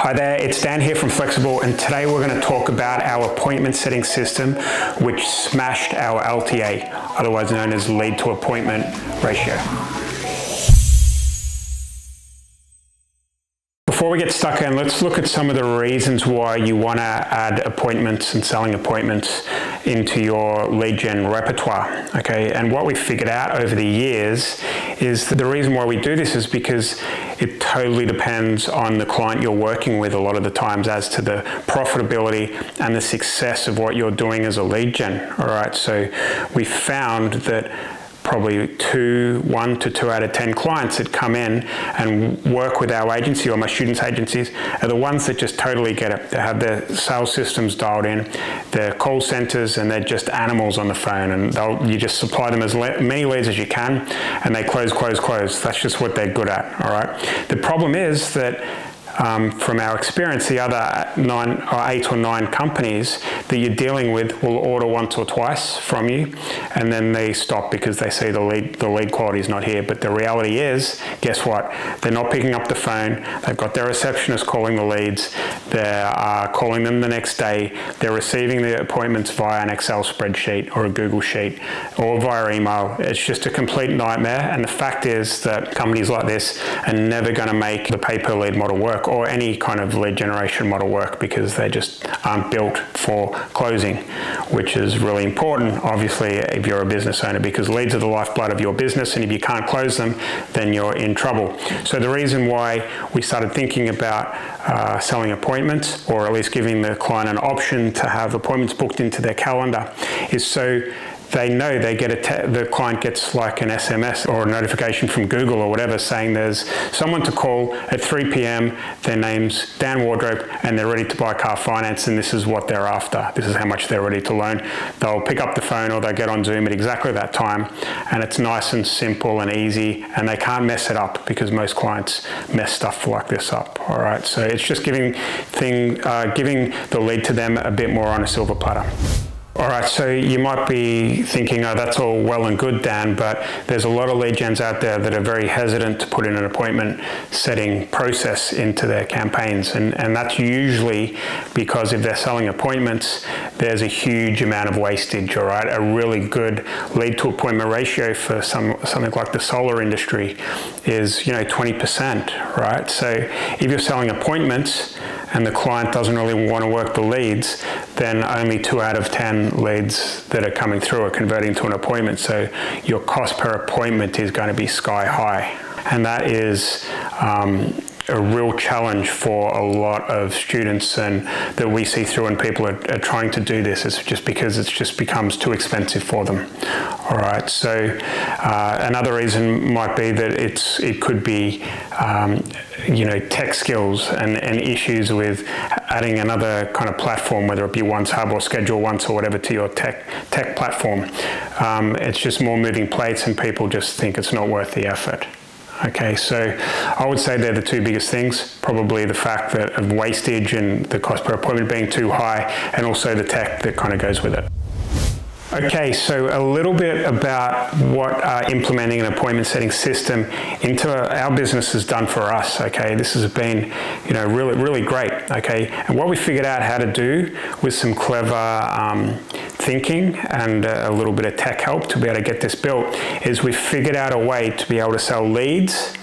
Hi there, it's Dan here from Flexxable, and today we're going to talk about our appointment setting system which smashed our LTA, otherwise known as lead to appointment ratio. Before we get stuck in, let's look at some of the reasons why you want to add appointments and selling appointments into your lead gen repertoire. Okay, and what we've figured out over the years is that the reason why we do this is because it totally depends on the client you're working with a lot of the times as to the profitability and the success of what you're doing as a lead gen. All right, so we found that probably 1 to 2 out of 10 clients that come in and work with our agency or my students' agencies are the ones that just totally get it. They have their sales systems dialed in, their call centers, and they're just animals on the phone, and you just supply them as many leads as you can, and they close. That's just what they're good at, all right? The problem is that from our experience, the other 8 or 9 companies that you're dealing with will order once or twice from you, and then they stop because they see the lead quality is not here. But the reality is, guess what? They're not picking up the phone. They've got their receptionist calling the leads. They're calling them the next day. They're receiving the appointments via an Excel spreadsheet or a Google sheet or via email. It's just a complete nightmare. And the fact is that companies like this are never going to make the pay-per-lead model work, or any kind of lead generation model work, because they just aren't built for closing, which is really important, obviously, if you're a business owner, because leads are the lifeblood of your business, and if you can't close them, then you're in trouble. So the reason why we started thinking about selling appointments, or at least giving the client an option to have appointments booked into their calendar, is so they know they get the client gets like an SMS or a notification from Google or whatever saying there's someone to call at 3 p.m. Their name's Dan Wardrope, and they're ready to buy car finance, and this is what they're after. This is how much they're ready to loan. They'll pick up the phone or they'll get on Zoom at exactly that time, and it's nice and simple and easy, and they can't mess it up because most clients mess stuff like this up. All right, so it's just giving the lead to them a bit more on a silver platter. All right, so you might be thinking, oh, that's all well and good, Dan, but there's a lot of lead gens out there that are very hesitant to put in an appointment setting process into their campaigns. And that's usually because if they're selling appointments, there's a huge amount of wastage, all right? A really good lead to appointment ratio for something like the solar industry is, 20%, right? So if you're selling appointments and the client doesn't really want to work the leads, then only 2 out of 10 leads that are coming through are converting to an appointment. So your cost per appointment is going to be sky high. And that is a real challenge for a lot of students, and that we see through when people are trying to do this. It's just because it just becomes too expensive for them. All right, so another reason might be that it could be tech skills and issues with adding another kind of platform, whether it be Once Hub or Schedule Once or whatever, to your tech platform. It's just more moving plates, and people just think it's not worth the effort. Okay, so I would say they're the 2 biggest things, probably the fact that of wastage and the cost per appointment being too high, and also the tech that kind of goes with it. Okay, so a little bit about what implementing an appointment setting system into our business has done for us. Okay, this has been, really great. Okay, and what we figured out how to do with some clever thinking and a little bit of tech help to be able to get this built is we figured out a way to be able to sell leads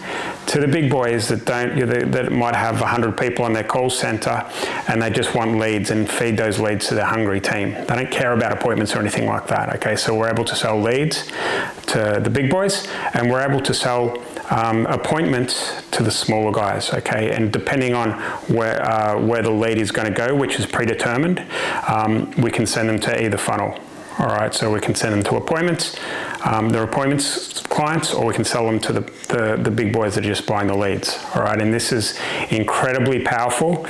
to the big boys that might have 100 people on their call center, and they just want leads, and feed those leads to their hungry team. They don't care about appointments or anything like that. Okay, so we're able to sell leads to the big boys, and we're able to sell appointments to the smaller guys. Okay, and depending on where the lead is going to go, which is predetermined, we can send them to either funnel. All right, so we can send them to appointments, their appointments clients, or we can sell them to the big boys that are just buying the leads. All right, and this is incredibly powerful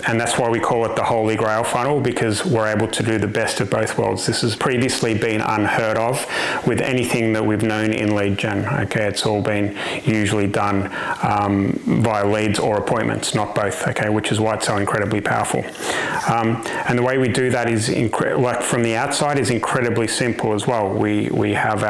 And that's why we call it the Holy Grail funnel, because we're able to do the best of both worlds. This has previously been unheard of with anything that we've known in lead gen. Okay, it's all been usually done via leads or appointments, not both. Okay, which is why it's so incredibly powerful. And the way we do that is, like from the outside, is incredibly simple as well. We have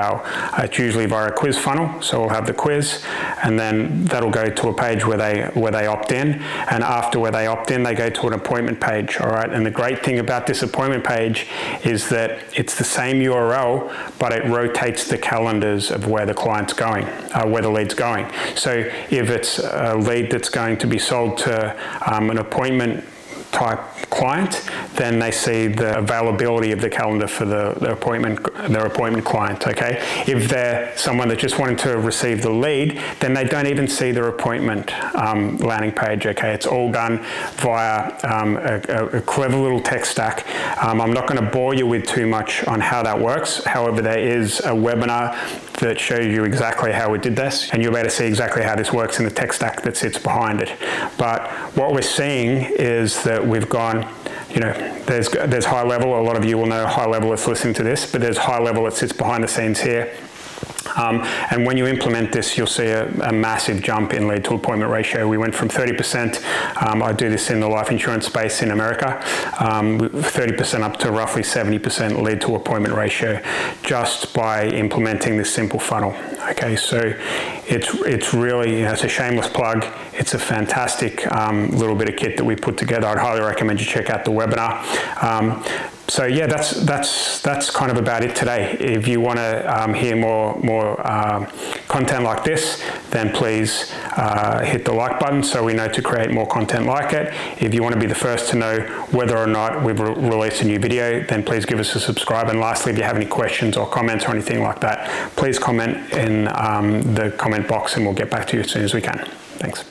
it's usually via a quiz funnel, so we'll have the quiz, and then that'll go to a page where they opt in, and after where they opt in, they go to an appointment page. All right, and the great thing about this appointment page is that it's the same URL, but it rotates the calendars of where the client's going, where the lead's going. So if it's a lead that's going to be sold to an appointment type client, then they see the availability of the calendar for their appointment client. Okay, if they're someone that just wanted to receive the lead, then they don't even see their appointment landing page. Okay, it's all done via a clever little tech stack. I'm not going to bore you with too much on how that works. However, there is a webinar that shows you exactly how we did this, and you'll be able to see exactly how this works in the tech stack that sits behind it. But what we're seeing is that we've gone, you know, there's high level. A lot of you will know high level that's listening to this, but there's high level that sits behind the scenes here. And when you implement this, you'll see a massive jump in lead to appointment ratio. We went from 30%, I do this in the life insurance space in America, 30% up to roughly 70% lead to appointment ratio just by implementing this simple funnel. Okay, so it's really, you know, it's a shameless plug. It's a fantastic little bit of kit that we put together. I'd highly recommend you check out the webinar. So yeah, that's kind of about it today. If you want to hear more content like this, then please hit the like button so we know to create more content like it. If you want to be the first to know whether or not we've released a new video, then please give us a subscribe. And lastly, if you have any questions or comments or anything like that, please comment in the comment box and we'll get back to you as soon as we can. Thanks.